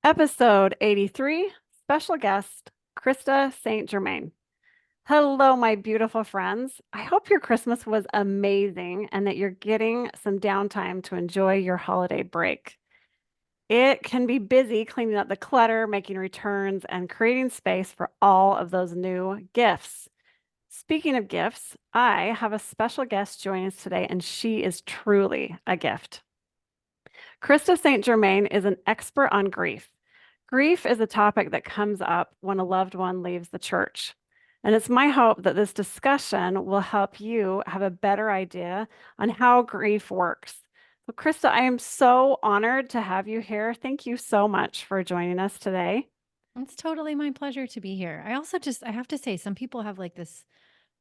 Episode 83, special guest, Krista St-Germain. Hello, my beautiful friends. I hope your Christmas was amazing and that you're getting some downtime to enjoy your holiday break. It can be busy cleaning up the clutter, making returns, and creating space for all of those new gifts. Speaking of gifts, I have a special guest joining us today, and she is truly a gift. Krista St-Germain is an expert on grief. Grief is a topic that comes up when a loved one leaves the church. And it's my hope that this discussion will help you have a better idea on how grief works. So, Krista, I am so honored to have you here. Thank you so much for joining us today. It's totally my pleasure to be here. I have to say, some people have like this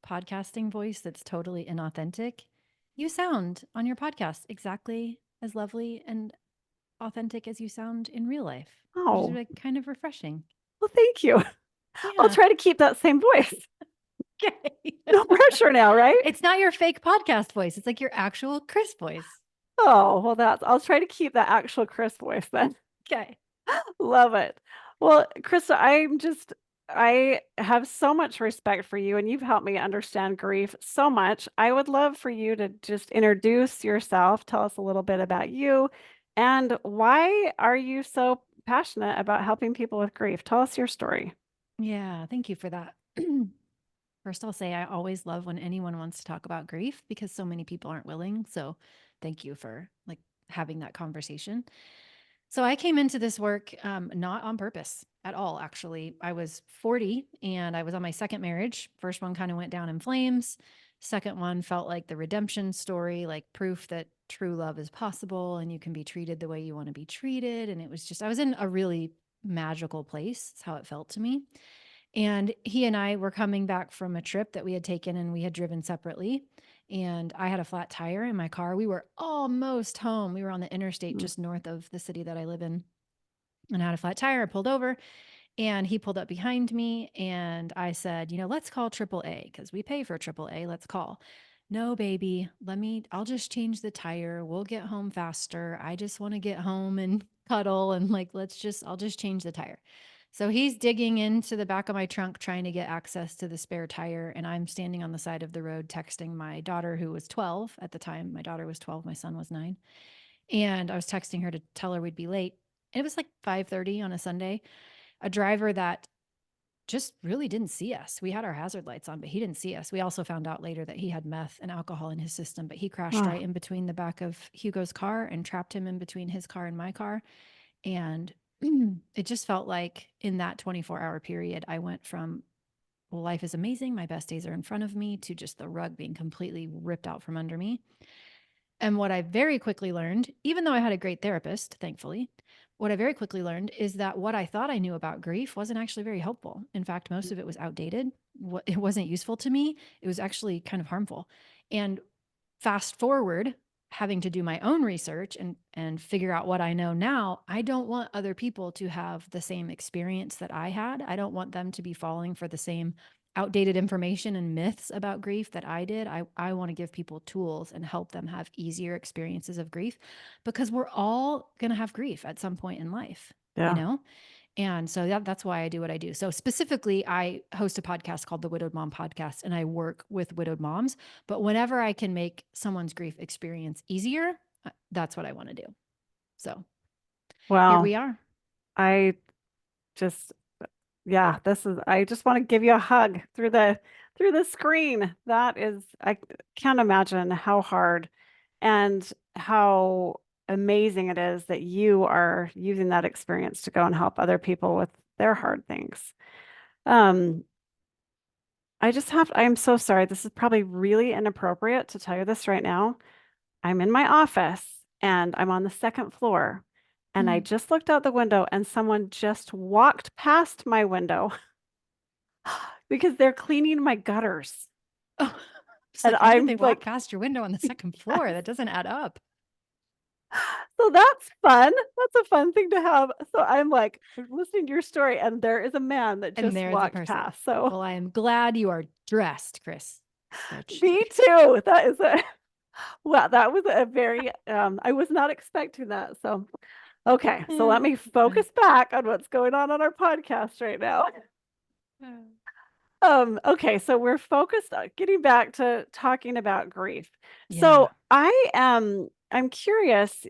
podcasting voice that's totally inauthentic. You sound on your podcast exactly as lovely and authentic as you sound in real life, which is Oh, like kind of refreshing. well, thank you. I'll Yeah. try to keep that same voice. Okay. No pressure now, right? It's not your fake podcast voice. It's like your actual Chris voice. Oh, well, I'll try to keep that actual Chris voice then. Okay. Love it. Well, Krista, I have so much respect for you and you've helped me understand grief so much. I would love for you to just introduce yourself, tell us a little bit about you, and why are you so passionate about helping people with grief? Tell us your story. Yeah. Thank you for that. First, I'll say I always love when anyone wants to talk about grief because so many people aren't willing. So thank you for like having that conversation. So I came into this work not on purpose at all, actually. I was 40 and I was on my second marriage. First one kind of went down in flames. Second one felt like the redemption story, like proof that true love is possible and you can be treated the way you want to be treated. And it was just, I was in a really magical place. That's how it felt to me. And he and I were coming back from a trip that we had taken and we had driven separately. And I had a flat tire in my car. We were almost home. We were on the interstate Mm. just north of the city that I live in. And I had a flat tire. I pulled over and he pulled up behind me. And I said, let's call AAA because we pay for AAA. Let's call. No, baby, I'll just change the tire. We'll get home faster. I just want to get home and cuddle and like, I'll just change the tire. So he's digging into the back of my trunk trying to get access to the spare tire. And I'm standing on the side of the road texting my daughter, who was 12 at the time. My daughter was 12, my son was 9. And I was texting her to tell her we'd be late. And it was like 5:30 on a Sunday. A driver that just really didn't see us. We had our hazard lights on, but he didn't see us. We also found out later that he had meth and alcohol in his system, but he crashed Oh, right in between the back of Hugo's car and trapped him in between his car and my car. And it just felt like in that 24-hour period, I went from, well, life is amazing. My best days are in front of me to just the rug being completely ripped out from under me. And what I very quickly learned, even though I had a great therapist, thankfully, what I very quickly learned is that what I thought I knew about grief wasn't actually very helpful. In fact, most of it was outdated. It wasn't useful to me. It was actually kind of harmful. And fast forward, having to do my own research and figure out what I know now, I don't want other people to have the same experience that I had. I don't want them to be falling for the same outdated information and myths about grief that I did. I want to give people tools and help them have easier experiences of grief because we're all going to have grief at some point in life, you yeah. know? And so that's why I do what I do. So specifically, I host a podcast called the Widowed Mom Podcast, and I work with widowed moms. But whenever I can make someone's grief experience easier, that's what I want to do. So here Wow. we are. I just Yeah, I just want to give you a hug through the screen. I can't imagine how hard and how amazing it is that you are using that experience to go and help other people with their hard things. Um, I'm so sorry. This is probably really inappropriate to tell you this right now. I'm in my office and I'm on the second floor. And I Mm. just looked out the window and someone just walked past my window because they're cleaning my gutters. Oh, it's And like, how did they I'm walk like, past your window on the second floor? That doesn't add up. so that's fun. That's a fun thing to have. So I'm like listening to your story, and there is a man that And just there's a walked person. past. So Well, I am glad you are dressed, Chris. Which, me too. That was a very I was not expecting that. So Okay, so let me focus back on what's going on our podcast right now. Okay, so we're focused on getting back to talking about grief. Yeah. So I'm curious,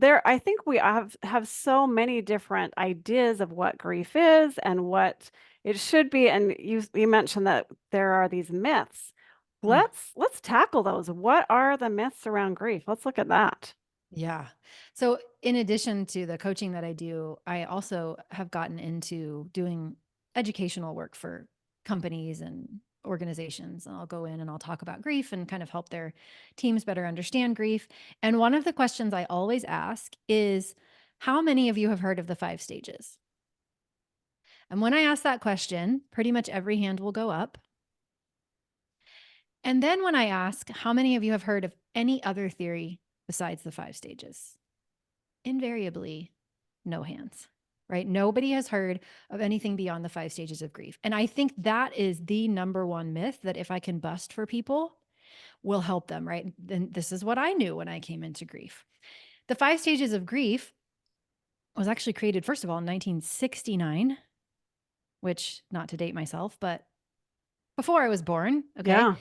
I think we have so many different ideas of what grief is and what it should be. And you mentioned that there are these myths. Mm. Let's tackle those. What are the myths around grief? Let's look at that. Yeah. So, in addition to the coaching that I do, I also have gotten into doing educational work for companies and organizations. And I'll go in and I'll talk about grief and kind of help their teams better understand grief. And one of the questions I always ask is, how many of you have heard of the 5 stages? And when I ask that question, pretty much every hand will go up. And then when I ask, how many of you have heard of any other theory besides the 5 stages? Invariably, no hands, right? Nobody has heard of anything beyond the 5 stages of grief. And I think that is the number one myth that if I can bust for people will help them, right? Then this is what I knew when I came into grief. The 5 stages of grief was actually created, first of all, in 1969, which, not to date myself, but before I was born. Okay. Yeah.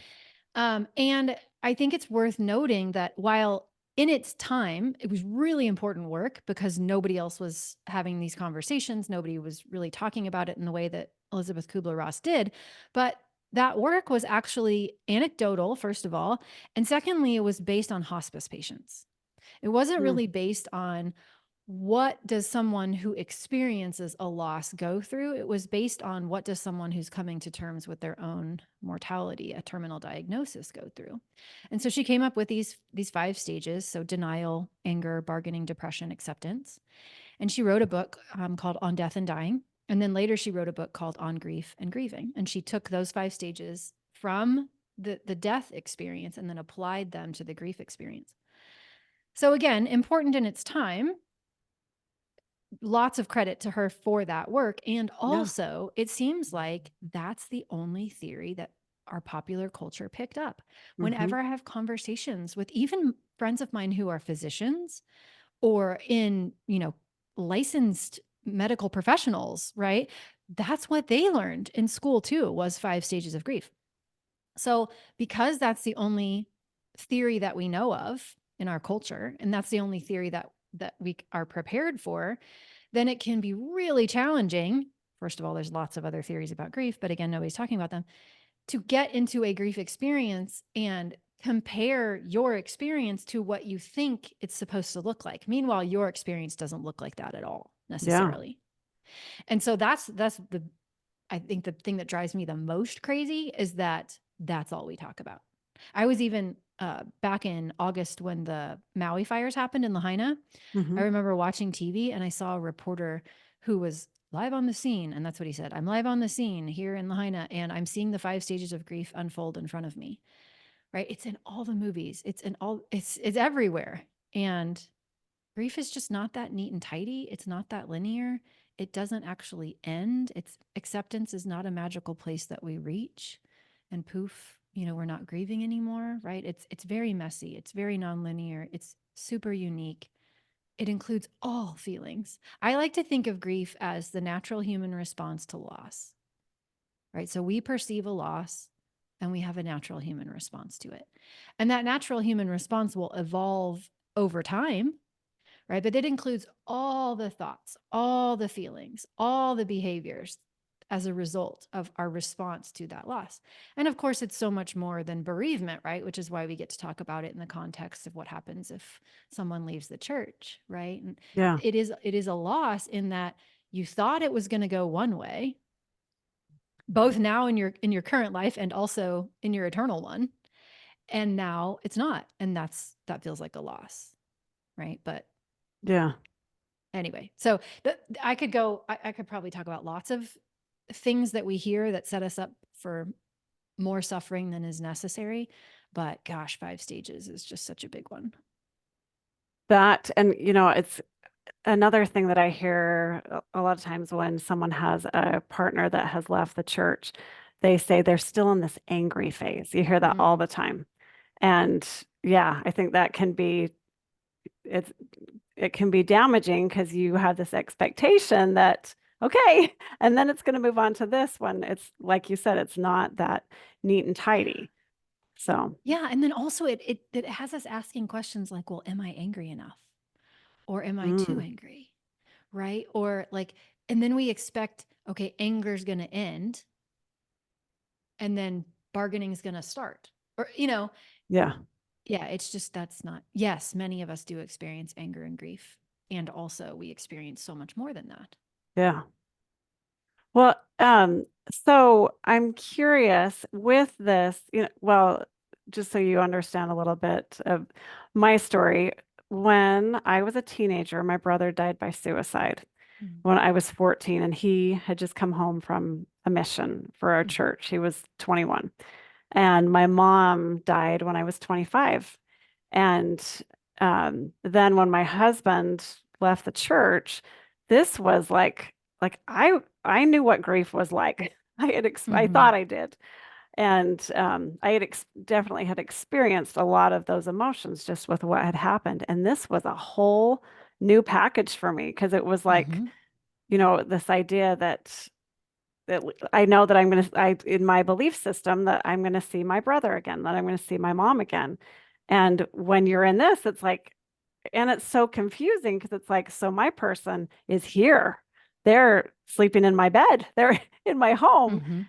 And I think it's worth noting that while in its time, it was really important work because nobody else was having these conversations. Nobody was really talking about it in the way that Elizabeth Kubler-Ross did. But that work was actually anecdotal, first of all. And secondly, it was based on hospice patients. It wasn't Mm, really based on what does someone who experiences a loss go through. It was based on what does someone who's coming to terms with their own mortality, a terminal diagnosis, go through. And so she came up with these 5 stages, so denial, anger, bargaining, depression, acceptance. And she wrote a book called On Death and Dying. And then later she wrote a book called On Grief and Grieving. And she took those 5 stages from the death experience and then applied them to the grief experience. So again, important in its time, lots of credit to her for that work. And yeah. also, it seems like that's the only theory that our popular culture picked up. Hmm. Whenever I have conversations with even friends of mine who are physicians or in, licensed medical professionals, right? That's what they learned in school too, was 5 stages of grief. So, because that's the only theory that we know of in our culture, and that's the only theory that we are prepared for, then it can be really challenging. First of all, there's lots of other theories about grief, but again, nobody's talking about them. To get into a grief experience and compare your experience to what you think it's supposed to look like. Meanwhile, your experience doesn't look like that at all Yeah. necessarily. And so that's the I think the thing that drives me the most crazy is that that's all we talk about. I was even back in August when the Maui fires happened in Lahaina. I Hmm. remember watching TV and I saw a reporter who was live on the scene. And that's what he said. I'm live on the scene here in Lahaina and I'm seeing the 5 stages of grief unfold in front of me. Right. It's in all the movies. It's everywhere. And grief is just not that neat and tidy. It's not that linear. It doesn't actually end. It's acceptance is not a magical place that we reach and poof, we're not grieving anymore, right? It's very messy. It's very nonlinear. It's super unique. It includes all feelings. I like to think of grief as the natural human response to loss, right? So we perceive a loss and we have a natural human response to it. And that natural human response will evolve over time, right? But it includes all the thoughts, all the feelings, all the behaviors as a result of our response to that loss. And of course, it's so much more than bereavement, right? Which is why we get to talk about it in the context of what happens if someone leaves the church, right? And Yeah. it is a loss in that you thought it was going to go one way, both now in your current life and also in your eternal one. And now it's not. And that feels like a loss, right? But Yeah. anyway, so I could probably talk about lots of things that we hear that set us up for more suffering than is necessary. But gosh, 5 stages is just such a big one. That, and it's another thing that I hear a lot of times when someone has a partner that has left the church, they say they're still in this angry phase. You hear that all Mm, the time. And yeah, I think that can be, it's it can be damaging because you have this expectation that, okay, and then it's going to move on to this one. It's like you said, it's not that neat and tidy. So, Yeah. And then also it has us asking questions like, well, am I angry enough? Or am I too mm, angry? Right. Or like, and then we expect, okay, anger's going to end and then bargaining is going to start. Or, yeah, yeah, it's just that's not, yes, many of us do experience anger and grief. And also we experience so much more than that. yeah. Well, so I'm curious with this, well, just so you understand a little bit of my story. When I was a teenager, my brother died by suicide Mm. when I was 14, and he had just come home from a mission for our Mm. church. He was 21. And my mom died when I was 25. And then when my husband left the church, this was like I knew what grief was like. I Mm-hmm. thought I did, and I had definitely had experienced a lot of those emotions just with what had happened. And this was a whole new package for me because it was like, Mm-hmm. this idea that I know that I in my belief system that I'm going to see my brother again, that I'm going to see my mom again. And when you're in this, it's like, and it's so confusing because it's like, so my person is here. They're sleeping in my bed. They're in my home Mm-hmm.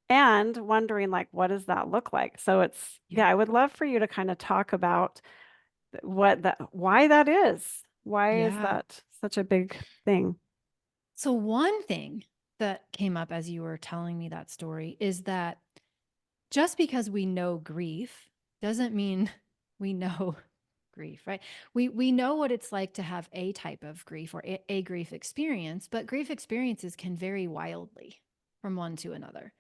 and wondering like, what does that look like? So it's, Yeah. yeah, I would love for you to kind of talk about why that is. Why is Yeah. that such a big thing? So one thing that came up as you were telling me that story is that just because we know grief doesn't mean we know grief, right? We know what it's like to have a type of grief or a grief experience, but grief experiences can vary wildly from one to another.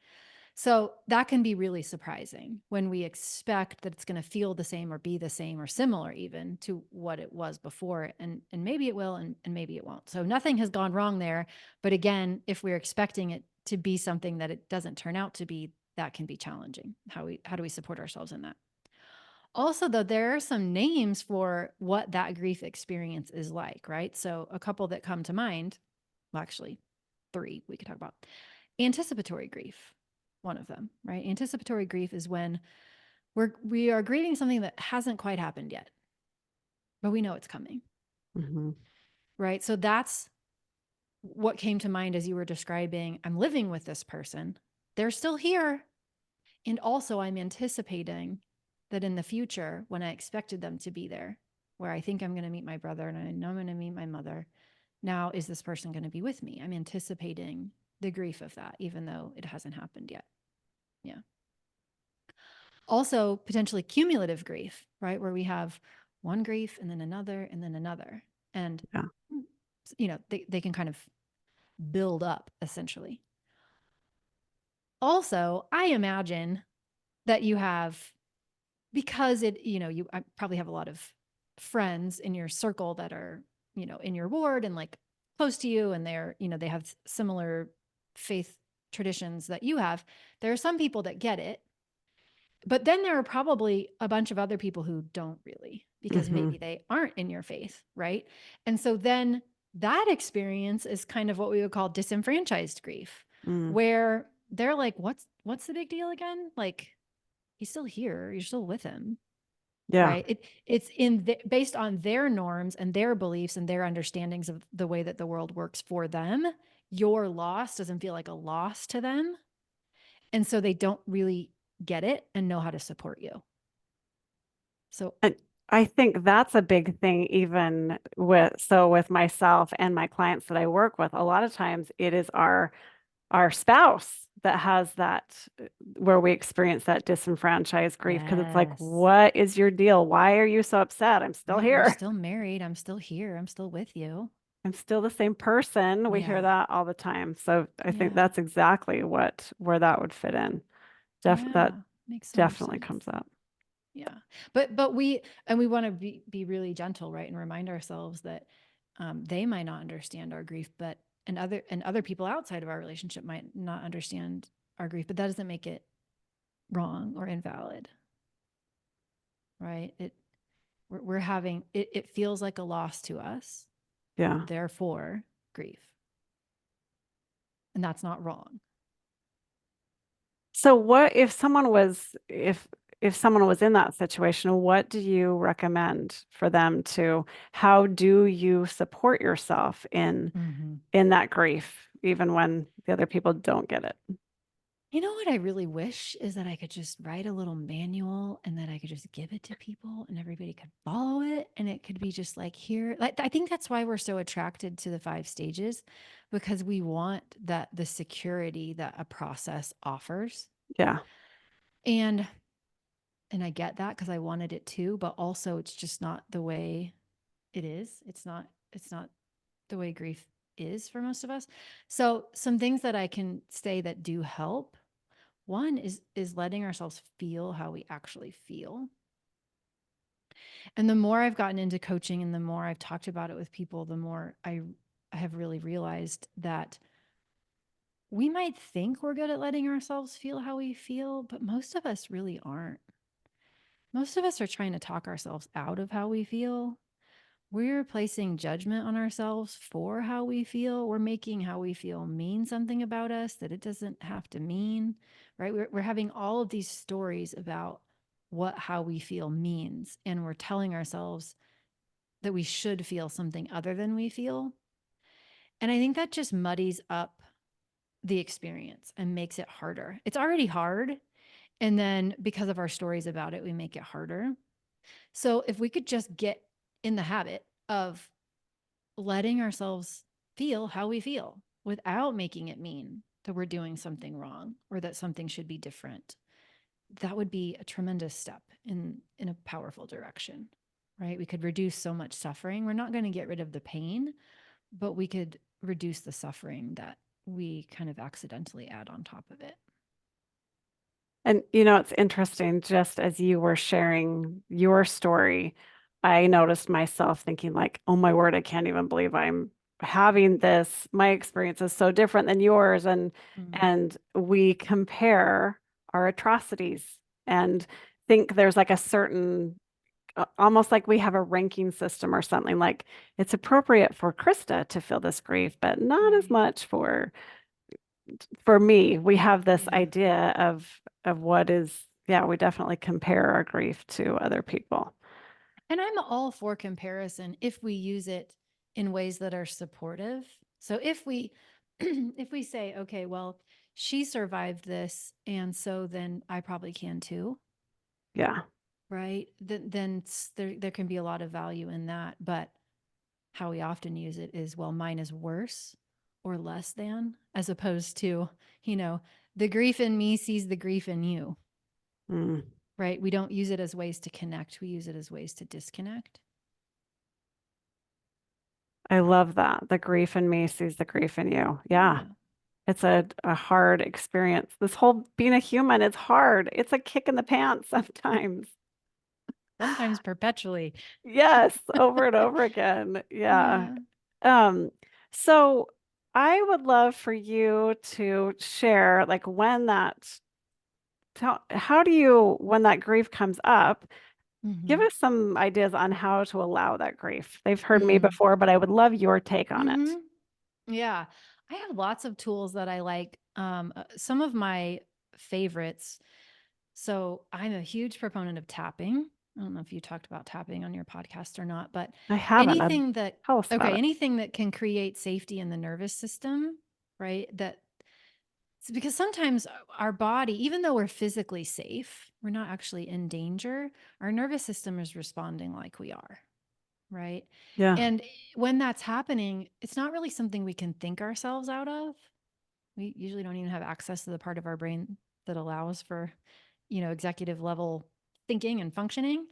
So that can be really surprising when we expect that it's going to feel the same or be the same or similar even to what it was before. And maybe it will and maybe it won't. So nothing has gone wrong there. But again, if we're expecting it to be something that it doesn't turn out to be, that can be challenging. How do we support ourselves in that? Also, though, there are some names for what that grief experience is like, right? So a couple that come to mind, well, actually, three we could talk about. Anticipatory grief, one of them, right? Anticipatory grief is when we are grieving something that hasn't quite happened yet, but we know it's coming, Hmm. right? So that's what came to mind as you were describing I'm living with this person. They're still here. And also, I'm anticipating that in the future, when I expected them to be there, where I think I'm going to meet my brother and I know I'm going to meet my mother, now is this person going to be with me? I'm anticipating the grief of that, even though it hasn't happened yet. Yeah. Also, potentially cumulative grief, right? Where we have one grief and then another and then another. And, Yeah. they can kind of build up essentially. Also, I imagine that you have because you I probably have a lot of friends in your circle that are, in your ward and like close to you and they have similar faith traditions that you have. There are some people that get it, but then there are probably a bunch of other people who don't really because Hmm. maybe they aren't in your faith, right? And so then that experience is kind of what we would call disenfranchised grief, Mm. where they're like, what's the big deal again? Like he's still here, you're still with him, Yeah. right? It's based on their norms and their beliefs and their understandings of the way that the world works for them. Your loss doesn't feel like a loss to them, and so they don't really get it and know how to support you. So And I think that's a big thing, even with myself and my clients that I work with, a lot of times it is our spouse that has that where we experience that disenfranchised grief because it's like, yes, what is your deal? Why are you so upset? I'm still right. We're here. still married. I'm still here. I'm still with you. I'm still the same person. We hear Yeah. that all the time. So I think Yeah. that's exactly where that would fit in. That Yeah. Makes so much definitely sense. comes up. Yeah. But we want to be really gentle, right? And remind ourselves that they might not understand our grief, but and other people outside of our relationship might not understand our grief, but that doesn't make it wrong or invalid, right? We're having it feels like a loss to us, Yeah. therefore grief. And that's not wrong. So what if someone was if someone was in that situation, what do you recommend for them to how do you support yourself Mm-hmm. in that grief even when the other people don't get it? You know what I really wish is that I could just write a little manual and that I could just give it to people and everybody could follow it and it could be just like here. Like I think that's why we're so attracted to the 5 stages because we want that the security that a process offers. Yeah. And I get that because I wanted it too, but also it's just not the way it is. It's not the way grief is for most of us. So some things that I can say that do help. One is letting ourselves feel how we actually feel. And the more I've gotten into coaching and the more I've talked about it with people, the more I have really realized that we might think we're good at letting ourselves feel how we feel, but most of us really aren't. Most of us are trying to talk ourselves out of how we feel. We're placing judgment on ourselves for how we feel. We're making how we feel mean something about us that it doesn't have to mean, right? We're having all of these stories about what how we feel means. And we're telling ourselves that we should feel something other than we feel. And I think that just muddies up the experience and makes it harder. It's already hard. And then because of our stories about it, we make it harder. So if we could just get in the habit of letting ourselves feel how we feel without making it mean that we're doing something wrong or that something should be different, that would be a tremendous step in a powerful direction, right? We could reduce so much suffering. We're not going to get rid of the pain, but we could reduce the suffering that we kind of accidentally add on top of it. And you know, it's interesting, just as you were sharing your story, I noticed myself thinking like, oh my word, I can't even believe I'm having this. My experience is so different than yours. Mm. And we compare our atrocities and think there's like a certain almost like we have a ranking system or something like it's appropriate for Krista to feel this grief, but not as Right. much for me. We have this Yeah. idea of what is, yeah, we definitely compare our grief to other people. And I'm all for comparison if we use it in ways that are supportive. So if we if we say, okay, well, she survived this and so then I probably can too, Yeah. right? Then there can be a lot of value in that, but how we often use it is, well, mine is worse or less than, as opposed to, you know, the grief in me sees the grief in you, Mm. right? We don't use it as ways to connect. We use it as ways to disconnect. I love that. The grief in me sees the grief in you. Yeah. Yeah. It's a hard experience. This whole being a human is hard. It's a kick in the pants sometimes. Sometimes perpetually. Yes, over and over again. Yeah. Yeah. Um, so I would love for you to share like how do you when that grief comes up, give Mm-hmm. us some ideas on how to allow that grief. They've heard me Mm. before, but I would love your take on it. Mm-hmm. Yeah. I have lots of tools that I like. Some of my favorites. So I'm a huge proponent of tapping. I don't know if you talked about tapping on your podcast or not, but I haven't. anything that, Tell us about okay, it. anything that can create safety in the nervous system, right? Because sometimes our body, even though we're physically safe, we're not actually in danger. Our nervous system is responding like we are, right? Yeah. And when that's happening, it's not really something we can think ourselves out of. We usually don't even have access to the part of our brain that allows for, executive level thinking and functioning.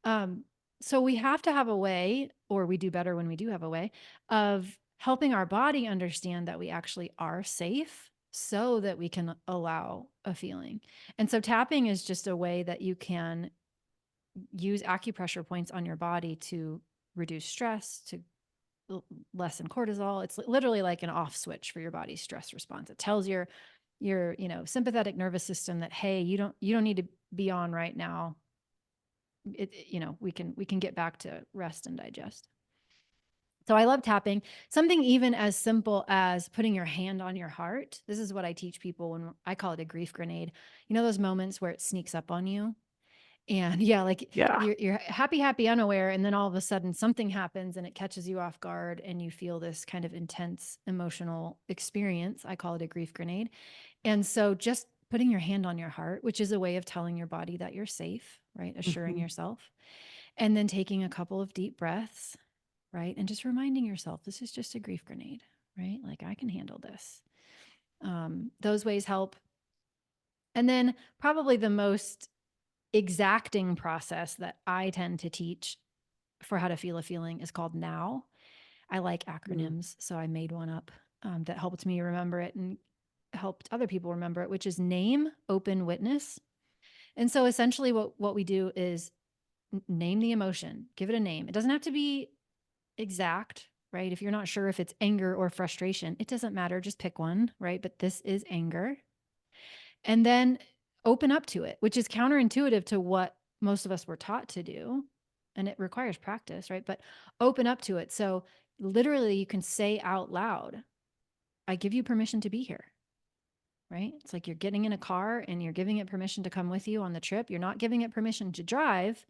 Um, so we have to have a way, or we do better when we do have a way of helping our body understand that we actually are safe so that we can allow a feeling. And so tapping is just a way that you can use acupressure points on your body to reduce stress, to lessen cortisol. It's literally like an off switch for your body's stress response. It tells your sympathetic nervous system that, hey, you don't need to be on right now. we can get back to rest and digest. So I love tapping. Something even as simple as putting your hand on your heart. This is what I teach people when I call it a grief grenade. You know those moments where it sneaks up on you? And yeah, like Yeah. you're happy, unaware, and then all of a sudden something happens and it catches you off guard and you feel this kind of intense emotional experience. I call it a grief grenade. And so just putting your hand on your heart, which is a way of telling your body that you're safe, right? Assuring Mhm. yourself. And then taking a couple of deep breaths, right? And just reminding yourself, this is just a grief grenade, right? Like I can handle this. Those ways help. And then probably the most exacting process that I tend to teach for how to feel a feeling is called NOW. I like Mm. acronyms, so I made one up that helped me remember it and helped other people remember it, which is name, open, witness. And so essentially what we do is name the emotion, give it a name. It doesn't have to be exact, right? If you're not sure if it's anger or frustration, it doesn't matter, just pick one, right? But this is anger. And then open up to it, which is counterintuitive to what most of us were taught to do. And it requires practice, right? But open up to it. So literally, you can say out loud, I give you permission to be here, right? It's like you're getting in a car and you're giving it permission to come with you on the trip. You're not giving it permission to drive,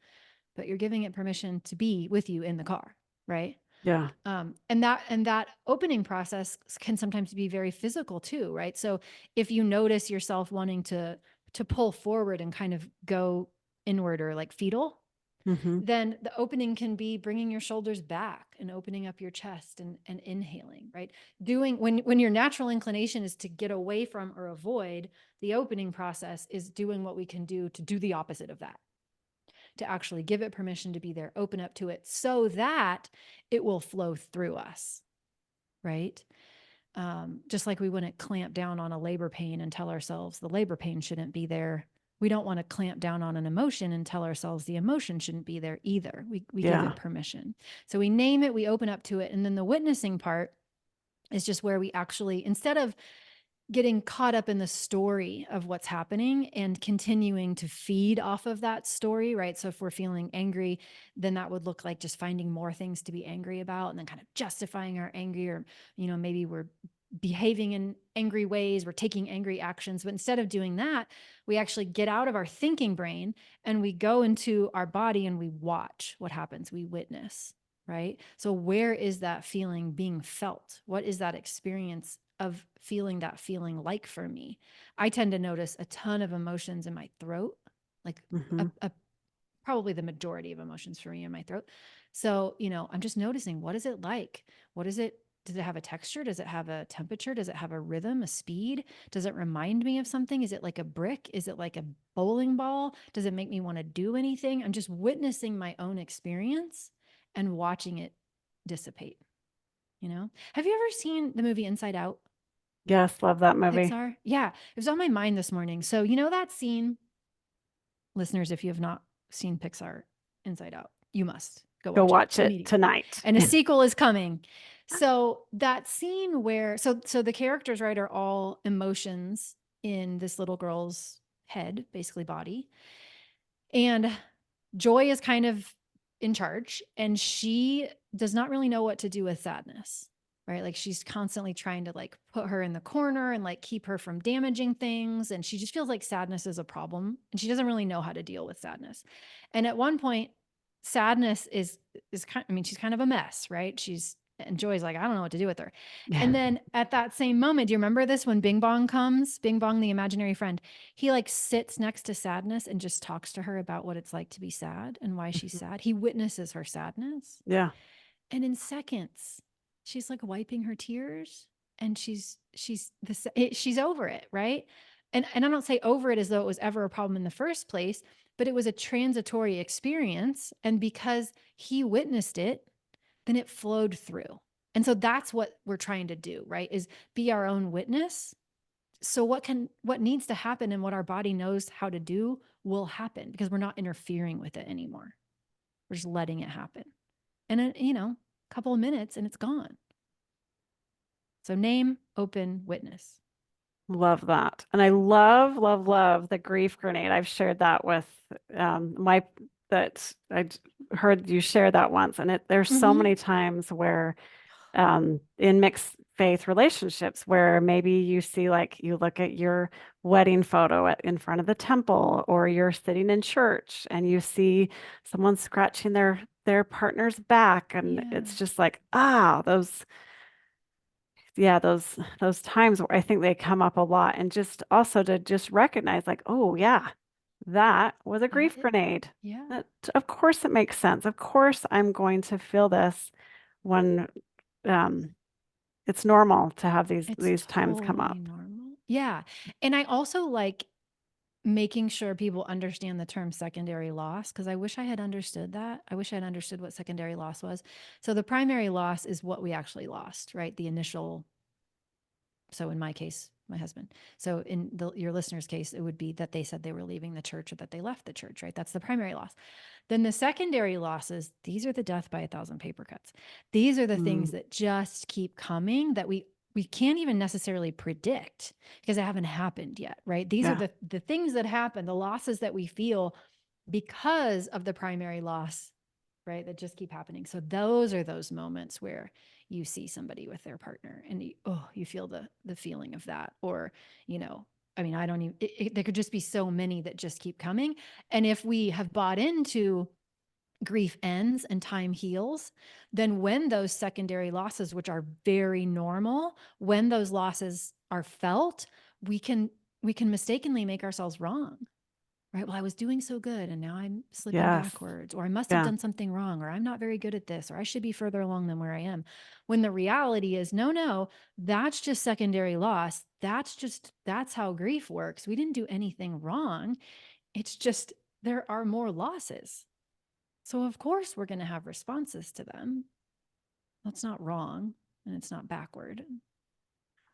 but you're giving it permission to be with you in the car, right? Yeah. And that opening process can sometimes be very physical too, right? So if you notice yourself wanting to pull forward and kind of go inward or like fetal, Mhm. then the opening can be bringing your shoulders back and opening up your chest and inhaling, right? Doing when your natural inclination is to get away from or avoid, the opening process is doing what we can do to do the opposite of that, to actually give it permission to be there, open up to it so that it will flow through us, right? Just like we wouldn't clamp down on a labor pain and tell ourselves the labor pain shouldn't be there. We don't want to clamp down on an emotion and tell ourselves the emotion shouldn't be there either. We give Yeah. it permission. So we name it, we open up to it. And then the witnessing part is just where we actually, instead of getting caught up in the story of what's happening and continuing to feed off of that story, right? So if we're feeling angry, then that would look like just finding more things to be angry about and then kind of justifying our anger, or, maybe we're behaving in angry ways, we're taking angry actions. But instead of doing that, we actually get out of our thinking brain and we go into our body and we watch what happens. We witness, right? So where is that feeling being felt? What is that experience of feeling that feeling like for me? I tend to notice a ton of emotions in my throat, like Mhm. probably the majority of emotions for me in my throat. So, I'm just noticing, what is it like? What is it? Does it have a texture? Does it have a temperature? Does it have a rhythm, a speed? Does it remind me of something? Is it like a brick? Is it like a bowling ball? Does it make me want to do anything? I'm just witnessing my own experience and watching it dissipate. Have you ever seen the movie Inside Out? Yes, love that movie. Pixar? Yeah, it was on my mind this morning. So, that scene, listeners, if you have not seen Pixar Inside Out, you must go Go watch it watch it immediately. tonight. And a sequel is coming. So that scene where so the characters, right, are all emotions in this little girl's head, basically body. And Joy is kind of in charge and she does not really know what to do with sadness, right? Like she's constantly trying to like put her in the corner and like keep her from damaging things. And she just feels like sadness is a problem and she doesn't really know how to deal with sadness. And at one point, sadness is kind, I mean, she's kind of a mess, right? And Joy's like, I don't know what to do with her. Yeah. And then at that same moment, do you remember this when Bing Bong comes? Bing Bong, the imaginary friend, he like sits next to sadness and just talks to her about what it's like to be sad and why she's Mhm. sad. He witnesses her sadness. Yeah. And in seconds, she's like wiping her tears and she's over it, right? And I don't say over it as though it was ever a problem in the first place, but it was a transitory experience. And because he witnessed it, then it flowed through. And so that's what we're trying to do, right? Is be our own witness. So what needs to happen and what our body knows how to do will happen because we're not interfering with it anymore. We're just letting it happen. And a couple of minutes and it's gone. So name, open, witness. Love that. And I love, love, love the grief grenade. I've shared that with my that heard you share that once, and there's so Mm-hmm. many times where in mixed faith relationships where maybe you see, like, you look at your wedding photo in front of the temple, or you're sitting in church and you see someone scratching their partner's back, and Yeah. it's just like, ah, those, yeah, those times where I think they come up a lot, and just also to just recognize, like, oh yeah, that was a That grief is, grenade. yeah. That, of course it makes sense. Of course I'm going to feel this when um it's normal to have It's these times come totally up. normal. Yeah. And I also like making sure people understand the term secondary loss because I wish I had understood that. I wish I had understood what secondary loss was. So the primary loss is what we actually lost, right? The initial, so in my case, my husband. So in your listener's case, it would be that they said they were leaving the church or that they left the church, right? That's the primary loss. Then the secondary losses, these are the death by a thousand paper cuts. These are the things Mm, that just keep coming that we can't even necessarily predict because they haven't happened yet, right? These are yeah. the things that happen, the losses that we feel because of the primary loss, right? That just keep happening. So those are those moments where you see somebody with their partner and you feel the feeling of that. Or, I mean, I don't even, there could just be so many that just keep coming. And if we have bought into grief ends and time heals, then when those secondary losses, which are very normal, when those losses are felt, we can we can mistakenly make ourselves wrong. Right. Well, I was doing so good and now I'm slipping Yes. backwards, or I must have Yeah. done something wrong, or I'm not very good at this, or I should be further along than where I am. When the reality is, no, no, that's just secondary loss. That's how grief works. We didn't do anything wrong. It's just there are more losses. So, of course, we're going to have responses to them. That's not wrong and it's not backward.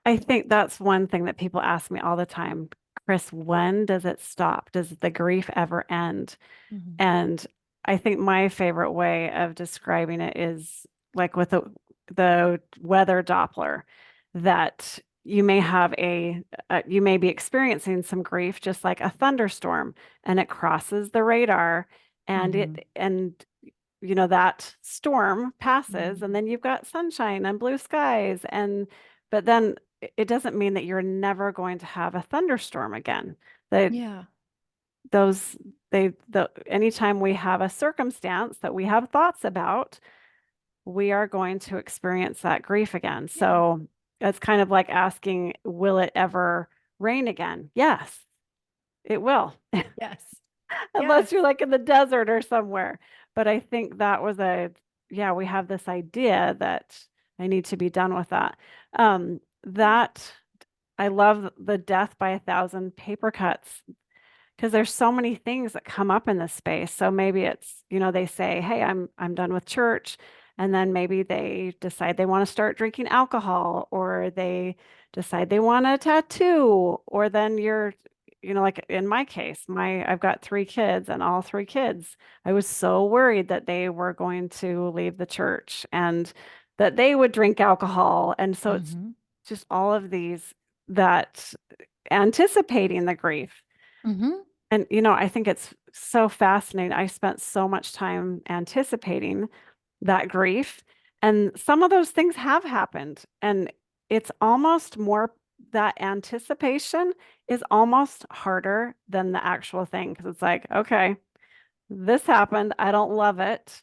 I think that's one thing that people ask me all the time. Chris, when does it stop? Does the grief ever end? Mm-hmm. And I think my favorite way of describing it is like with the weather Doppler, that you may have you may be experiencing some grief, just like a thunderstorm, and it crosses the radar, and Mm-hmm. that storm passes, and Mm-hmm. then you've got sunshine and blue skies, and but then it doesn't mean that you're never going to have a thunderstorm again. That Yeah. those anytime we have a circumstance that we have thoughts about, we are going to experience that grief again. Yeah. So it's kind of like asking, will it ever rain again? Yes, it will. Yes. Unless Yes. you're like in the desert or somewhere. But I think that was yeah, we have this idea that I need to be done with that. That I love the death by a thousand paper cuts, because there's so many things that come up in this space. So maybe it's, they say, "Hey, I'm done with church." And then maybe they decide they want to start drinking alcohol, or they decide they want a tattoo, or then like in my case, I've got three kids, and all three kids, I was so worried that they were going to leave the church and that they would drink alcohol. And so it's Mm-hmm. just all of these, that anticipating the grief. Mm-hmm. And, I think it's so fascinating. I spent so much time anticipating that grief, and some of those things have happened. And it's almost more, that anticipation is almost harder than the actual thing, because it's like, okay, this happened. I don't love it,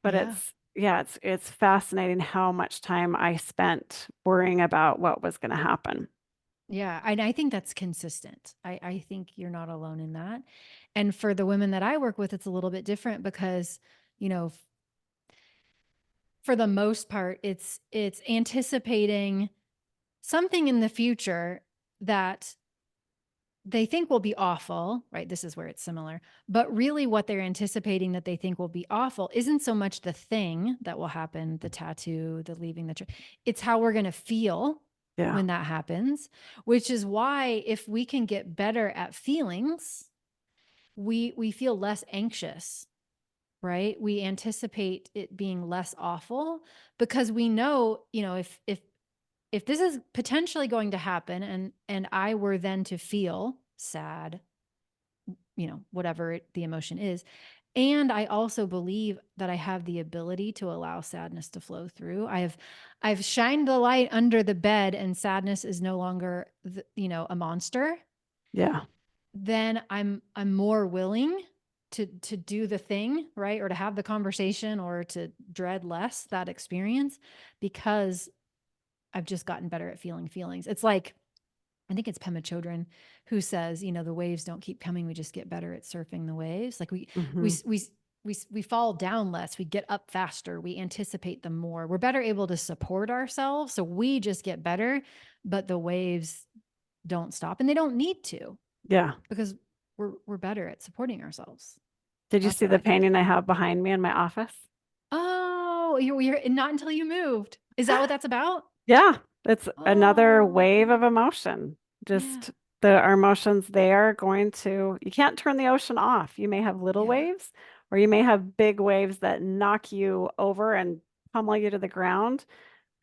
but Yeah. yeah, it's fascinating how much time I spent worrying about what was going to happen. Yeah. And I think that's consistent. I think you're not alone in that. And for the women that I work with, it's a little bit different because, for the most part, it's anticipating something in the future that they think will be awful, right? This is where it's similar. But really, what they're anticipating that they think will be awful isn't so much the thing that will happen, the tattoo, the leaving the church. It's how we're going to feel Yeah. when that happens, which is why if we can get better at feelings, we feel less anxious, right? We anticipate it being less awful because we know, if this is potentially going to happen and I were then to feel sad, whatever the emotion is, And I also believe that I have the ability to allow sadness to flow through. I've shined the light under the bed and sadness is no longer a monster. Yeah. Then I'm more willing to do the thing, right? Or to have the conversation or to dread less that experience because I've just gotten better at feeling feelings. It's like I think it's Pema Chodron who says, the waves don't keep coming. We just get better at surfing the waves. Like we, Hmm. we, we fall down less. We get up faster. We anticipate them more. We're better able to support ourselves. So we just get better, but the waves don't stop and they don't need to Yeah. because we're better at supporting ourselves. Did you That's see what the I think. painting I have behind me in my office? Oh, you're not until you moved. Is that what that's about? Yeah, it's another wave of Oh, emotion. yeah. Just our emotions, they are going to, you can't turn the ocean off. You may have little Yeah. waves, or you may have big waves that knock you over and pummel you to the ground.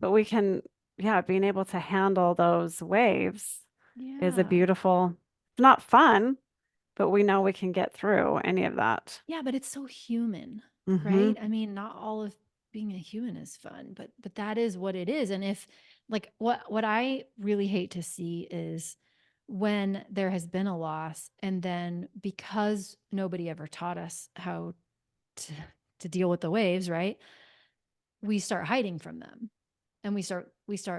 But we can, yeah, being able to handle those waves is a Yeah. beautiful, not fun, but we know we can get through any of that. Yeah, but it's so human, Hmm. right? I mean, not all of being a human is fun, but that is what it is. And if like what I really hate to see is when there has been a loss and then because nobody ever taught us how to to deal with the waves, right? We start hiding from them and we start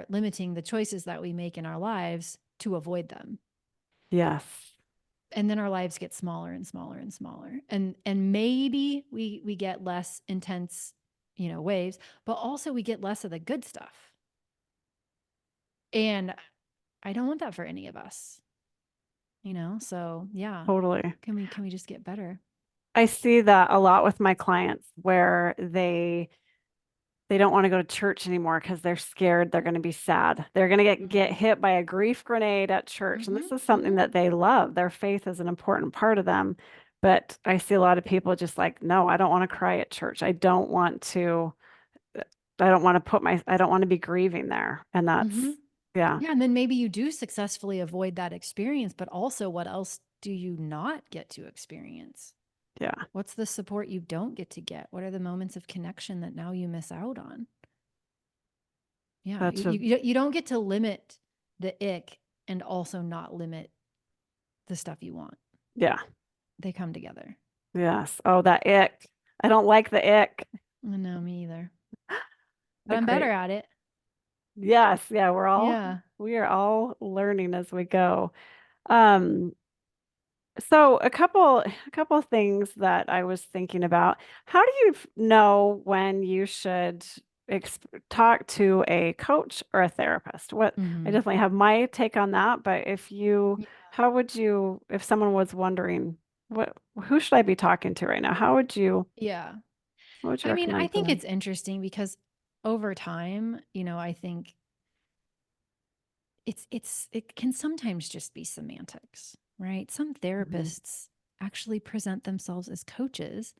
limiting the choices that we make in our lives to avoid them, Yes, and then our lives get smaller and smaller and smaller, and maybe we get less intense waves, but also we get less of the good stuff, and I don't want that for any of us, so yeah. totally. Can we just get better? I see that a lot with my clients where they don't want to go to church anymore because they're scared they're going to be sad. They're going to get Mm-hmm. hit by a grief grenade at church. And Mm-hmm. this is something Mm-hmm. that they love. Their faith is an important part of them. But I see a lot of people just like, no, I don't want to cry at church. I don't want to I don't want to be grieving there. And Mm-hmm. yeah, Yeah, and then maybe you do successfully avoid that experience, but also what else do you not get to experience? yeah, What's the support you don't get to get? What are the moments of connection that now you miss out on? Yeah, that's a, you don't get to limit the ick and also not limit the stuff you want. yeah, They come together. yes. Oh, that ick. I don't like the ick. No, me either. But I'm better Agree. at it. Yes, yeah, Yeah. we are all learning as we go. Um, So a couple of things that I was thinking about. How do you know when you should ex talk to a coach or a therapist? I Hmm. definitely have my take on that, but Yeah. how would you, if someone was wondering, what, who should I be talking to right now? Yeah. What would you I mean, I recommend for think them? it's interesting because over time, I think it can sometimes just be semantics, right? Some Mhm. therapists actually present themselves as coaches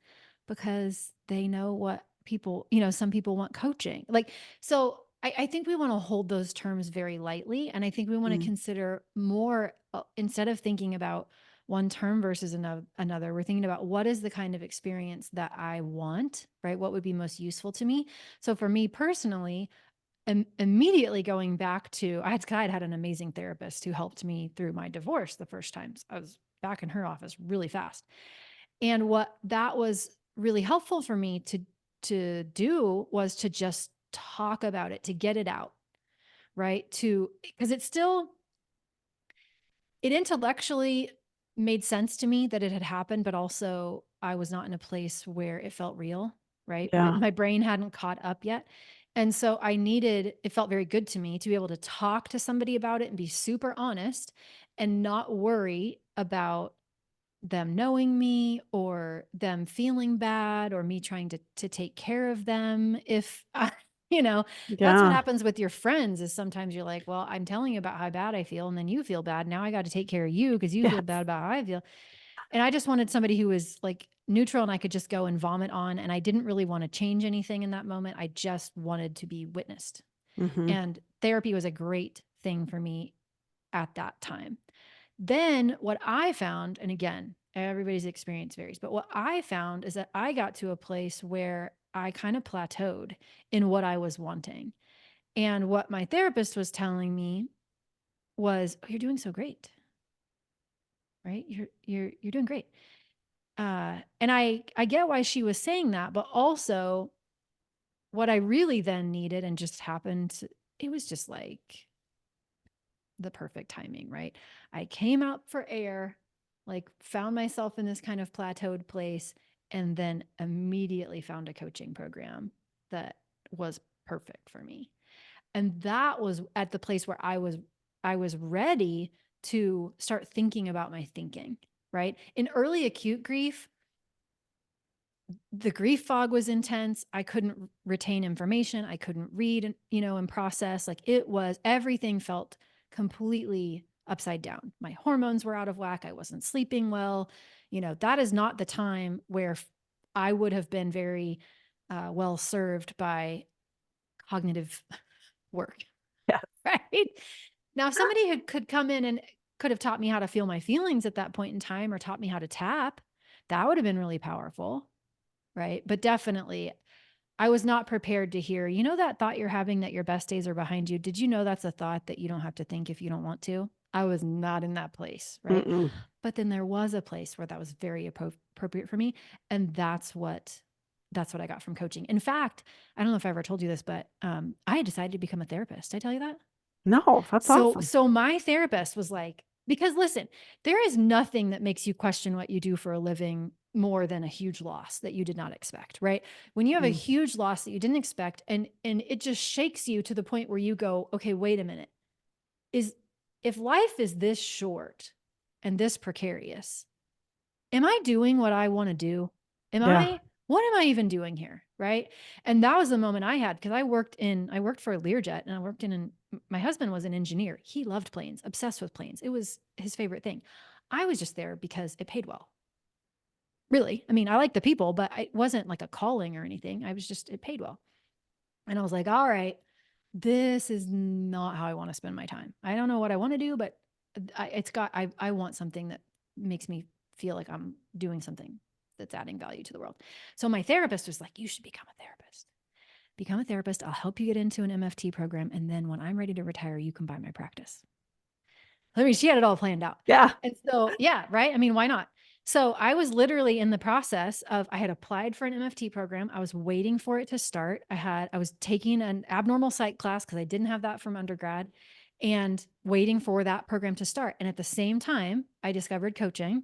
because they know what people, some people want coaching. Like, so I think we want to hold those terms very lightly. And I think we want to Mm. consider more instead of thinking about one term versus another, we're thinking about what is the kind of experience that I want, right? What would be most useful to me? So for me personally, immediately going back to I had had an amazing therapist who helped me through my divorce the first times. I was back in her office really fast. And what that was really helpful for me to do was to just talk about it, to get it out, right? To because it intellectually made sense to me that it had happened, but also I was not in a place where it felt real, right? My, Yeah. my brain hadn't caught up yet. And so it felt very good to me to be able to talk to somebody about it and be super honest and not worry about them knowing me or them feeling bad or me trying to take care of them if I, you know that's what Yeah. happens with your friends is sometimes you're like, well, I'm telling you about how bad I feel and then you feel bad, now I got to take care of you because you feel Yes. bad about how I feel. And I just wanted somebody who was like neutral and I could just go and vomit on, and I didn't really want to change anything in that moment. I just wanted to be witnessed, Hmm. and therapy was a great thing for me at that time. Then what I found, and again, Everybody's experience varies. But what I found is that I got to a place where I kind of plateaued in what I was wanting. And what my therapist was telling me was, "Oh, you're doing so great, right? You're doing great." And I get why she was saying that, but also what I really then needed and just happened, it was just like the perfect timing, right? I came out for air, like found myself in this kind of plateaued place, and then immediately found a coaching program that was perfect for me. And that was at the place where I was ready to start thinking about my thinking, right? In early acute grief, the grief fog was intense. I couldn't retain information. I couldn't read, and process. Like everything felt completely upside down. My hormones were out of whack. I wasn't sleeping well. That is not the time where I would have been very well served by cognitive work. Yeah. Right. Now, if somebody could come in and could have taught me how to feel my feelings at that point in time or taught me how to tap, that would have been really powerful. Right. But definitely, I was not prepared to hear, that thought you're having that your best days are behind you. Did you know that's a thought that you don't have to think if you don't want to? I was not in that place. Right. Mm-mm. But then there was a place where that was very appropriate for me. And that's what I got from coaching. In fact, I don't know if I ever told you this, but I had decided to become a therapist. Did I tell you that? No, that's So awesome. so my therapist was like, because listen, there is nothing that makes you question what you do for a living more than a huge loss that you did not expect, right? When you have a Mm. huge loss that you didn't expect and it just shakes you to the point where you go, okay, wait a minute. Is If life is this short and this precarious, am I doing what I want to do? Yeah. What am I even doing here? Right. And that was the moment I had because I worked for a Learjet and I worked my husband was an engineer. He loved planes, obsessed with planes. It was his favorite thing. I was just there because it paid well. Really. I mean, I like the people, but it wasn't like a calling or anything. It paid well. And I was like, all right, this is not how I want to spend my time. I don't know what I want to do, but I want something that makes me feel like I'm doing something that's adding value to the world. So my therapist was like, you should become a therapist. Become a therapist. I'll help you get into an MFT program. And then when I'm ready to retire, you can buy my practice. I mean, she had it all planned out. Yeah. And so, yeah, right. I mean, why not? So I was literally in the process of, I had applied for an MFT program. I was waiting for it to start. I was taking an abnormal psych class because I didn't have that from undergrad and waiting for that program to start. And at the same time, I discovered coaching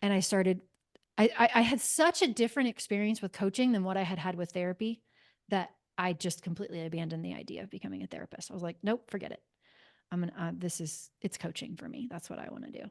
and I had such a different experience with coaching than what I had had with therapy that I just completely abandoned the idea of becoming a therapist. I was like, nope, forget it. It's coaching for me. That's what I want to do.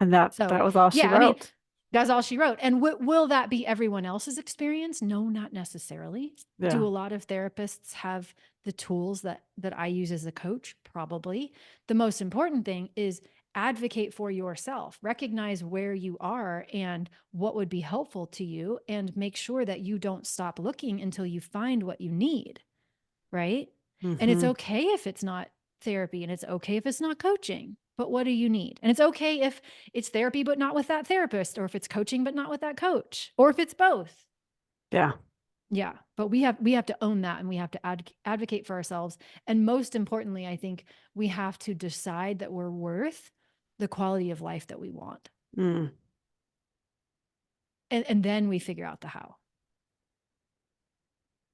And that So, that was all she yeah, I mean, wrote. that's all she wrote. And will that be everyone else's experience? No, not necessarily. Do Yeah. a lot of therapists have the tools that I use as a coach? Probably. The most important thing is advocate for yourself. Recognize where you are and what would be helpful to you and make sure that you don't stop looking until you find what you need, right? And it's Mm-hmm. okay if it's not therapy and it's okay if it's not coaching, but what do you need? And it's okay if it's therapy, but not with that therapist, or if it's coaching, but not with that coach, or if it's both. Yeah. Yeah. But we have to own that and we have to advocate for ourselves. And most importantly, I think we have to decide that we're worth the quality of life that we want. Mm. And then we figure out the how.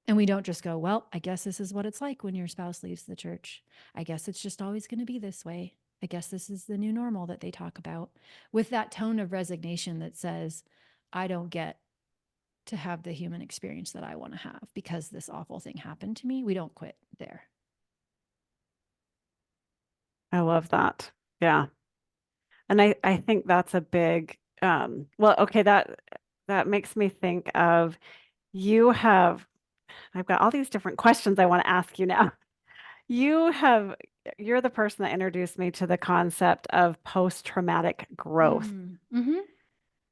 And we don't just go, well, I guess this is what it's like when your spouse leaves the church. I guess it's just always going to be this way. I guess this is the new normal that they talk about, with that tone of resignation that says, I don't get to have the human experience that I want to have because this awful thing happened to me. We don't quit there. I love that. Yeah. And I think that's a big well, okay, that makes me think of you have I've got all these different questions I want to ask you now. You have you're the person that introduced me to the concept of post-traumatic growth. Mm-hmm.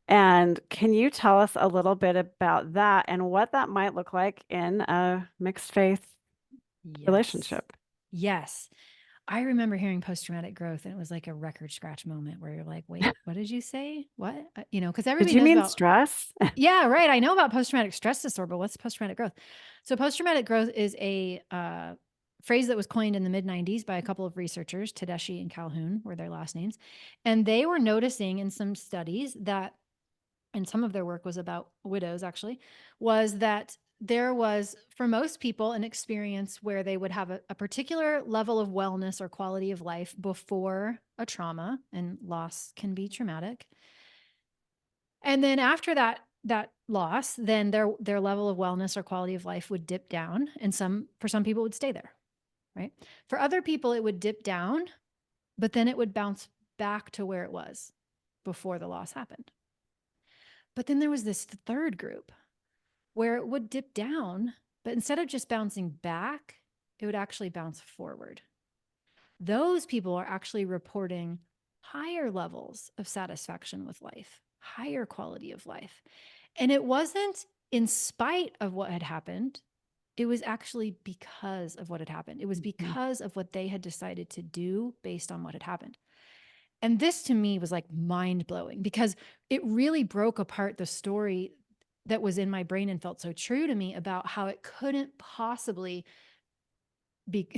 And can you tell us a little bit about that and what that might look like in a mixed faith Yes. relationship? Yes. I remember hearing post-traumatic growth, and it was like a record scratch moment where you're like, wait, what did you say? What? Because Did everybody you knows mean about, stress? yeah, right. I know about post-traumatic stress disorder, but what's post-traumatic growth? So post-traumatic growth is a phrase that was coined in the mid-90s by a couple of researchers. Tedeschi and Calhoun were their last names. And they were noticing in some studies that, and some of their work was about widows actually, was that there was, for most people, an experience where they would have a particular level of wellness or quality of life before a trauma, and loss can be traumatic. And then after that loss, then their level of wellness or quality of life would dip down, and for some people it would stay there, right? For other people it would dip down, but then it would bounce back to where it was before the loss happened. But then there was this third group where it would dip down, but instead of just bouncing back, it would actually bounce forward. Those people are actually reporting higher levels of satisfaction with life, higher quality of life. And it wasn't in spite of what had happened. It was actually because of what had happened. It was Mhm. because of what they had decided to do based on what had happened. And this to me was like mind blowing because it really broke apart the story that was in my brain and felt so true to me about how it couldn't possibly be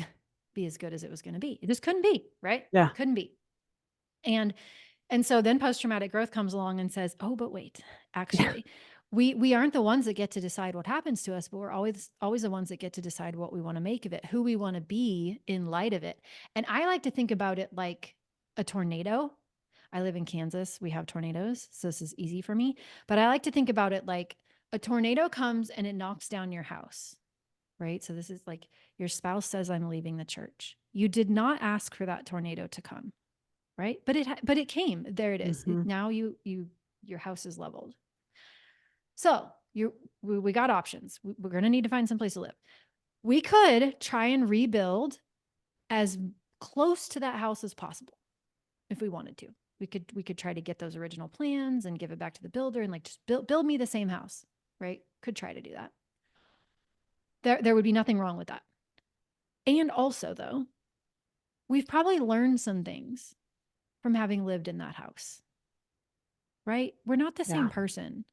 be as good as it was going to be. It just couldn't be, right? Yeah. Couldn't be. And and so then post-traumatic growth comes along and says, "Oh, but wait, Yeah. actually, we aren't the ones that get to decide what happens to us, but we're always the ones that get to decide what we want to make of it, who we want to be in light of it." And I like to think about it like a tornado. I live in Kansas. We have tornadoes, so this is easy for me. But I like to think about it like a tornado comes and it knocks down your house, right? So this is like your spouse says, "I'm leaving the church." You did not ask for that tornado to come, right? But it came. There it is. Hmm. Now your house is leveled. So we got options. We're going to need to find some place to live. We could try and rebuild as close to that house as possible if we wanted to. We could try to get those original plans and give it back to the builder and like just build me the same house, right? Could try to do that. There would be nothing wrong with that. And also though, we've probably learned some things from having lived in that house, right? We're not the same Yeah. person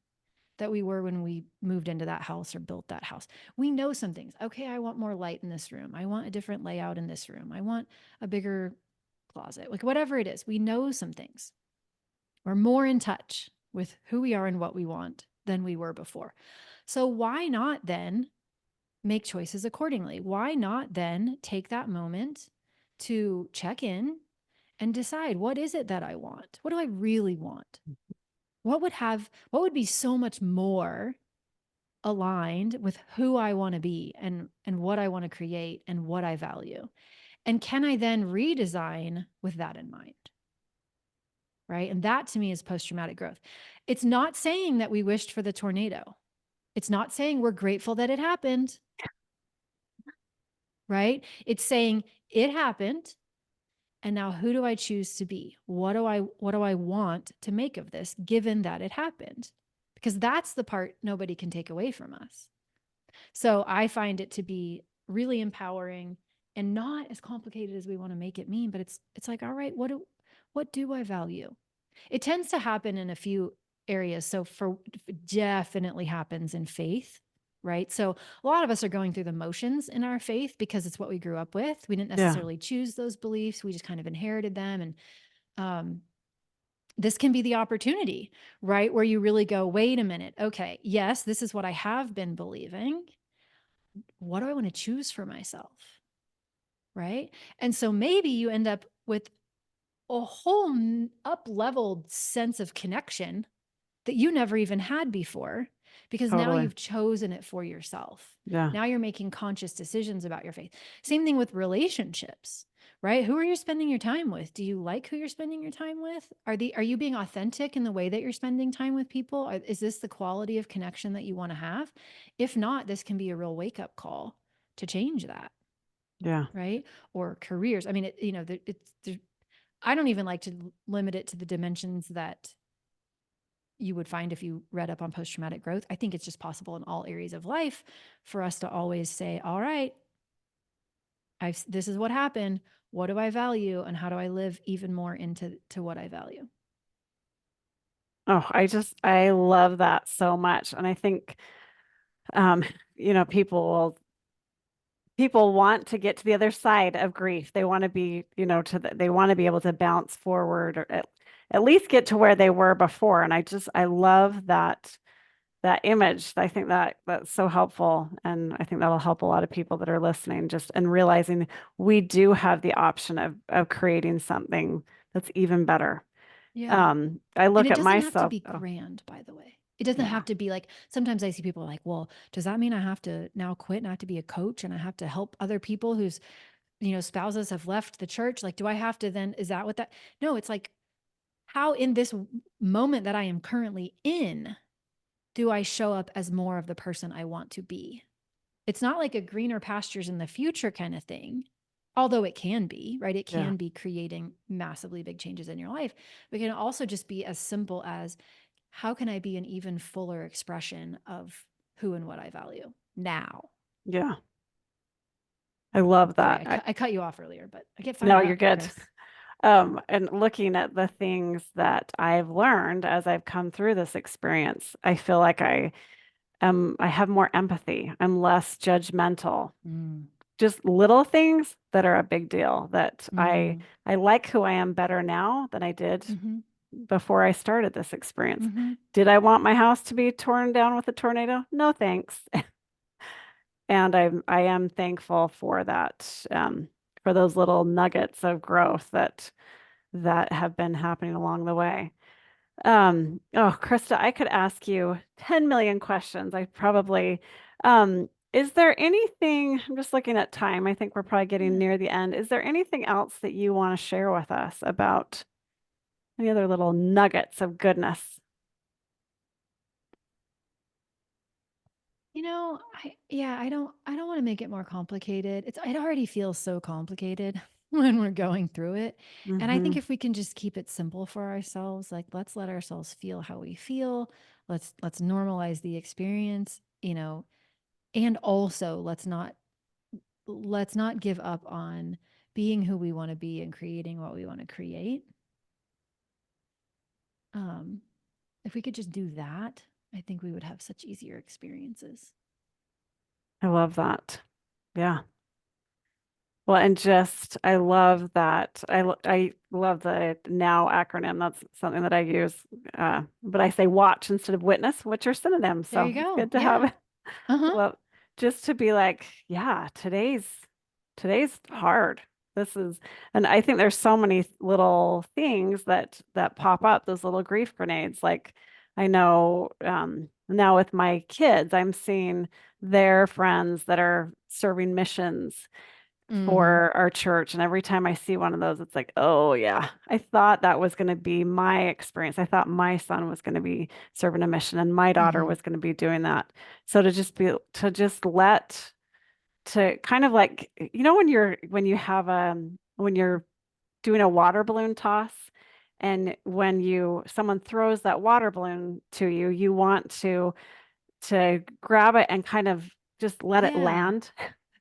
that we were when we moved into that house or built that house. We know some things. Okay, I want more light in this room. I want a different layout in this room. I want a bigger closet. Like whatever it is, we know some things. We're more in touch with who we are and what we want than we were before. So why not then make choices accordingly? Why not then take that moment to check in and decide, what is it that I want? What do I really want? What would be so much more aligned with who I want to be and what I want to create and what I value? And can I then redesign with that in mind? Right? And that to me is post-traumatic growth. It's not saying that we wished for the tornado. It's not saying we're grateful that it happened, right? It's saying it happened. And now who do I choose to be? What do I want to make of this given that it happened? Because that's the part nobody can take away from us. So I find it to be really empowering and not as complicated as we want to make it mean, but it's like, all right, what do I value? It tends to happen in a few areas. So for definitely happens in faith, right? So a lot of us are going through the motions in our faith because it's what we grew up with. We didn't Yeah. necessarily choose those beliefs. We just kind of inherited them. And um, this can be the opportunity, right? Where you really go, wait a minute. Okay, yes, this is what I have been believing. What do I want to choose for myself? Right. And so maybe you end up with a whole up leveled sense of connection that you never even had before because now Totally. you've chosen it for yourself. Yeah. Now you're making conscious decisions about your faith. Same thing with relationships, right? Who are you spending your time with? Do you like who you're spending your time with? Are you being authentic in the way that you're spending time with people? Is this the quality of connection that you want to have? If not, this can be a real wake up call to change that, Yeah. right? Or careers. I mean, I don't even like to limit it to the dimensions that you would find if you read up on post-traumatic growth. I think it's just possible in all areas of life for us to always say, all right, this is what happened. What do I value? And how do I live even more into what I value? Oh, I love that so much. And I think, um, people want to get to the other side of grief. They want to be, they want to be able to bounce forward or at least get to where they were before. And I love that image. I think that's so helpful. And I think that'll help a lot of people that are listening just and realizing we do have the option of creating something that's even better. Yeah. I And look it at doesn't have to myself. be Oh, grand, by the way. It doesn't yeah, have to be like, sometimes I see people like, well, does that mean I have to now quit and I have to be a coach and I have to help other people whose, spouses have left the church? Like, do I have to then, is that what that? No, it's like, how in this moment that I am currently in, do I show up as more of the person I want to be? It's not like a greener pastures in the future kind of thing, although it can be, right? It yeah, can be creating massively big changes in your life. But it can also just be as simple as, how can I be an even fuller expression of who and what I value now? yeah. I love Sorry, that. I cut you off earlier, but I get No, fired you're up, good. Chris. And looking at the things that I've learned as I've come through this experience, I feel like I have more empathy. I'm less judgmental. Mm, Just little things that are a big deal that mm, I like who I am better now than I did mm-hmm, before I started this experience. mm-hmm, Did I want my house to be torn down with a tornado? No, thanks. And I am thankful for that, for those little nuggets of growth that have been happening along the way. Oh, Krista, I could ask you 10 million questions. Is there anything, I'm just looking at time. I think we're probably getting yeah. near the end. Is there anything else that you want to share with us about any other little nuggets of goodness? I don't want to make it more complicated. It already feels so complicated when we're going through it. And I think Hmm. if we can just keep it simple for ourselves, like, let's let ourselves feel how we feel. Let's normalize the experience, and also let's not give up on being who we want to be and creating what we want to create. Um, if we could just do that, I think we would have such easier experiences. I love that. Yeah. Well, and just I love that. I love the NOW acronym. That's something that I use. But I say watch instead of witness, which are synonyms. There So you it's go. good to Yeah. have. Uh-huh. Well, just to be like, yeah, today's hard. This is, and I think there's so many little things that pop up, those little grief grenades. Like I know now with my kids, I'm seeing their friends that are serving missions Mm-hmm. for our church. And every time I see one of those, it's like, oh yeah, I thought that was going to be my experience. I thought my son was going to be serving a mission and my daughter Mm-hmm. was going to be doing that. So to just let to kind of like, when you're doing a water balloon toss and when someone throws that water balloon to you, you want to grab it and kind of just let it Yeah. land.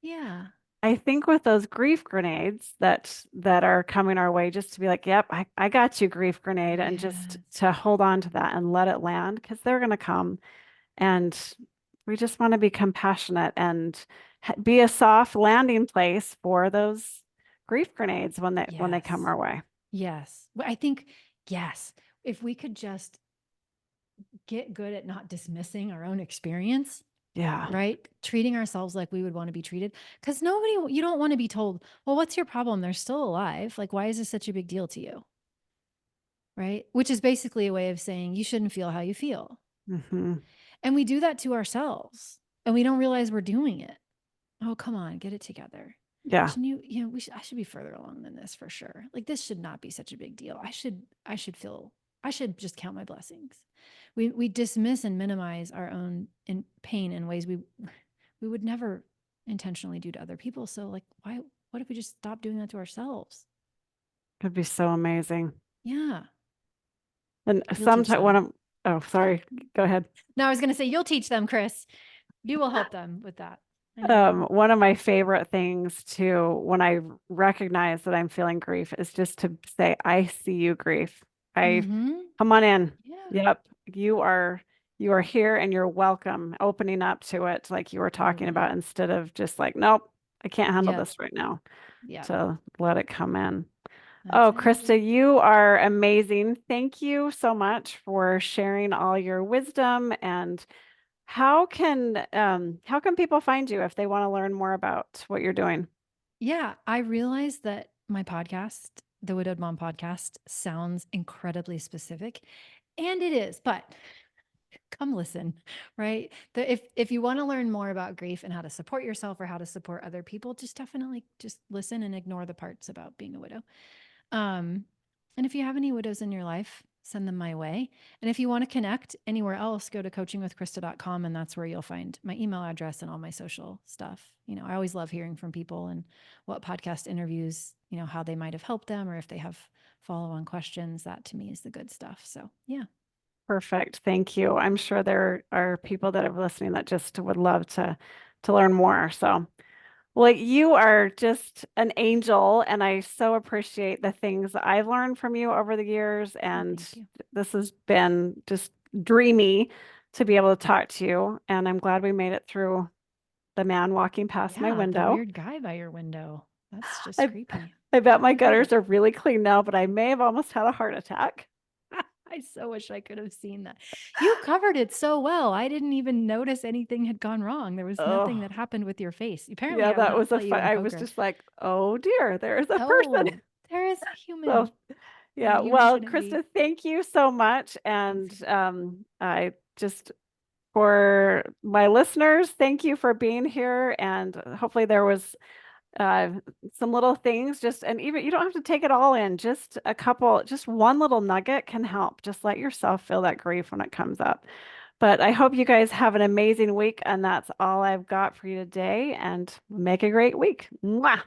Yeah. I think with those grief grenades that are coming our way, just to be like, yep, I got you, grief grenade, and just Yes. to hold on to that and let it land because they're going to come. And we just want to be compassionate and be a soft landing place for those grief grenades when they come Yes. our way. Yes. Well, I think, yes, if we could just get good at not dismissing our own experience, Yeah, right? Treating ourselves like we would want to be treated. Because you don't want to be told, well, what's your problem? They're still alive. Like, why is this such a big deal to you? Right? Which is basically a way of saying you shouldn't feel how you feel. hmm, And we do that to ourselves and we don't realize we're doing it. Oh, come on, get it together. yeah, Shouldn't I should be further along than this for sure. Like, this should not be such a big deal. I should just count my blessings. We dismiss and minimize our own pain in ways we would never intentionally do to other people. So, like, what if we just stop doing that to ourselves? could be so amazing. Yeah. And You'll teach sometimes them. oh, sorry, go ahead. No, I was going to say, you'll teach them, Chris. You will help them with that. I know. One of my favorite things too, when I recognize that I'm feeling grief, is just to say, I see you, grief. I Mm-hmm. come on in. Yeah, Yep. You are here and you're welcome, opening up to it like you were talking totally. about, instead of just like, nope, I can't handle Yep. this right now, Yep. to let it come in. That's Oh, it. Krista, you are amazing. Thank you so much for sharing all your wisdom. And how can people find you if they want to learn more about what you're doing? Yeah, I realized that my podcast, the Widowed Mom podcast, sounds incredibly specific, and it is, but come listen, right? If you want to learn more about grief and how to support yourself or how to support other people, just definitely just listen and ignore the parts about being a widow. Um, and if you have any widows in your life, send them my way. And if you want to connect anywhere else, go to coachingwithkrista.com, and that's where you'll find my email address and all my social stuff. I always love hearing from people and what podcast interviews, how they might have helped them, or if they have follow-on questions. That to me is the good stuff. So, yeah. Perfect. Thank you. I'm sure there are people that are listening that just would love to learn more. So, well, you are just an angel, and I so appreciate the things that I've learned from you over the years. Well, And thank you. this has been just dreamy to be able to talk to you. And I'm glad we made it through the man walking past my Yeah, the window. weird guy by your window. That's just I creepy. I bet my I heard gutters it. are really clean now, but I may have almost had a heart attack. I so wish I could have seen that. You covered it so well. I didn't even notice anything had gone wrong. There was nothing Oh, that happened with your face. Apparently, yeah, I will that not was play you in I was poker. just like, oh dear, there is a person. Oh, there is a So human where yeah, human well, shouldn't be. Krista, thank you so much. Thanks, And girl. I just, for my listeners, thank you for being here. And hopefully there was uh, some little things, just, and even you don't have to take it all in, just a couple, just one little nugget can help. Just let yourself feel that grief when it comes up. But I hope you guys have an amazing week. And that's all I've got for you today. And make a great week. Mwah.